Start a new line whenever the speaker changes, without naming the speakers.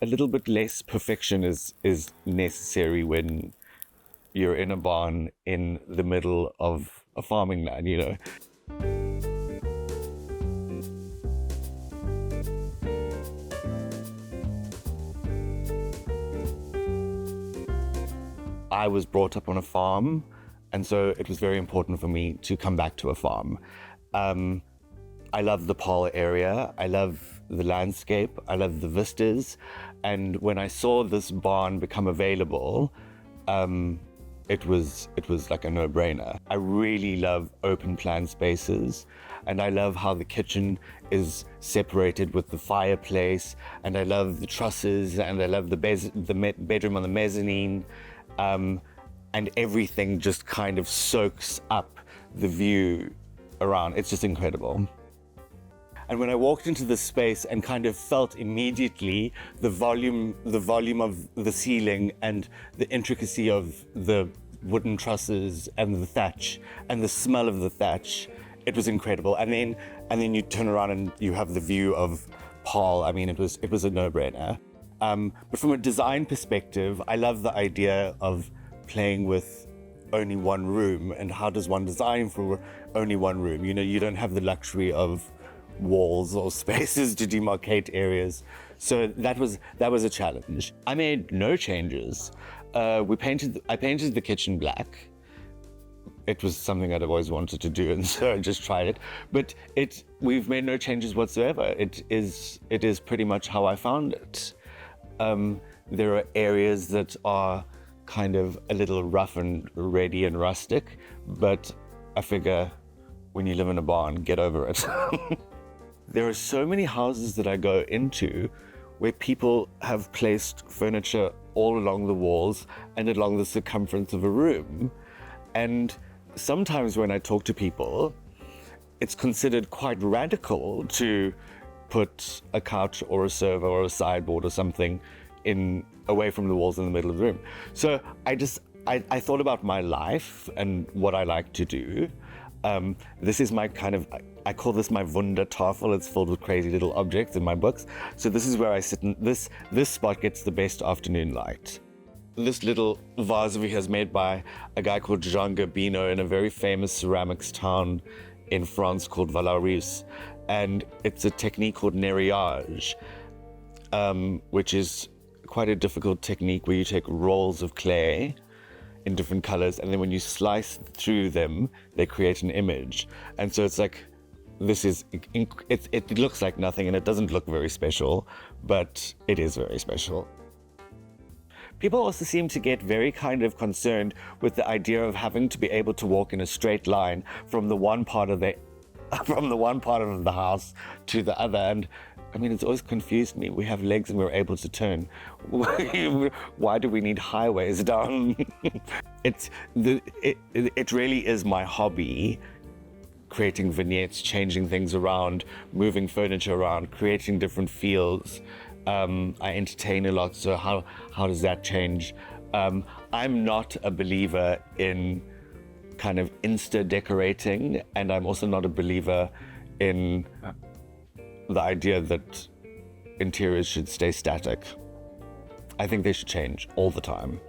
a little bit less perfection is necessary when you're in a barn in the middle of a farming land, you know. I was brought up on a farm, and so it was very important for me to come back to a farm. I love the Paarl area. I love the landscape. I love the vistas. And when I saw this barn become available, it was like a no-brainer. I really love open plan spaces, and I love how the kitchen is separated with the fireplace, and I love the trusses, and I love the bedroom on the mezzanine, and everything just kind of soaks up the view around. It's just incredible. And when I walked into the space and kind of felt immediately the volume of the ceiling and the intricacy of the wooden trusses and the thatch and the smell of the thatch, it was incredible. And then you turn around and you have the view of Paarl. I mean, it was a no-brainer. But from a design perspective, I love the idea of playing with only one room, and how does one design for only one room? You know, you don't have the luxury of walls or spaces to demarcate areas. So that was a challenge. I made no changes. I painted the kitchen black. It was something I'd always wanted to do, and so I just tried it. But we've made no changes whatsoever. It is pretty much how I found it. There are areas that are kind of a little rough and ready and rustic, but I figure when you live in a barn, get over it. There are so many houses that I go into where people have placed furniture all along the walls and along the circumference of a room. And sometimes when I talk to people, it's considered quite radical to put a couch or a sofa or a sideboard or something away from the walls in the middle of the room. So I thought about my life and what I like to do. This is my kind of, I call this my Wundertafel. It's filled with crazy little objects in my books. So this is where I sit, and this spot gets the best afternoon light. This little vase over here is made by a guy called Jean Gabino in a very famous ceramics town in France called Vallauris. And it's a technique called nerriage, which is quite a difficult technique where you take rolls of clay in different colors, and then when you slice through them, they create an image. And so it's like, it looks like nothing, and it doesn't look very special, but it is very special. People also seem to get very kind of concerned with the idea of having to be able to walk in a straight line from the one part of the house to the other. And I mean, it's always confused me. We have legs and we're able to turn. Why do we need highways down? It really is my hobby, creating vignettes, changing things around, moving furniture around, creating different feels. I entertain a lot, so how does that change? I'm not a believer in kind of insta decorating, and I'm also not a believer in the idea that interiors should stay static. I think they should change all the time.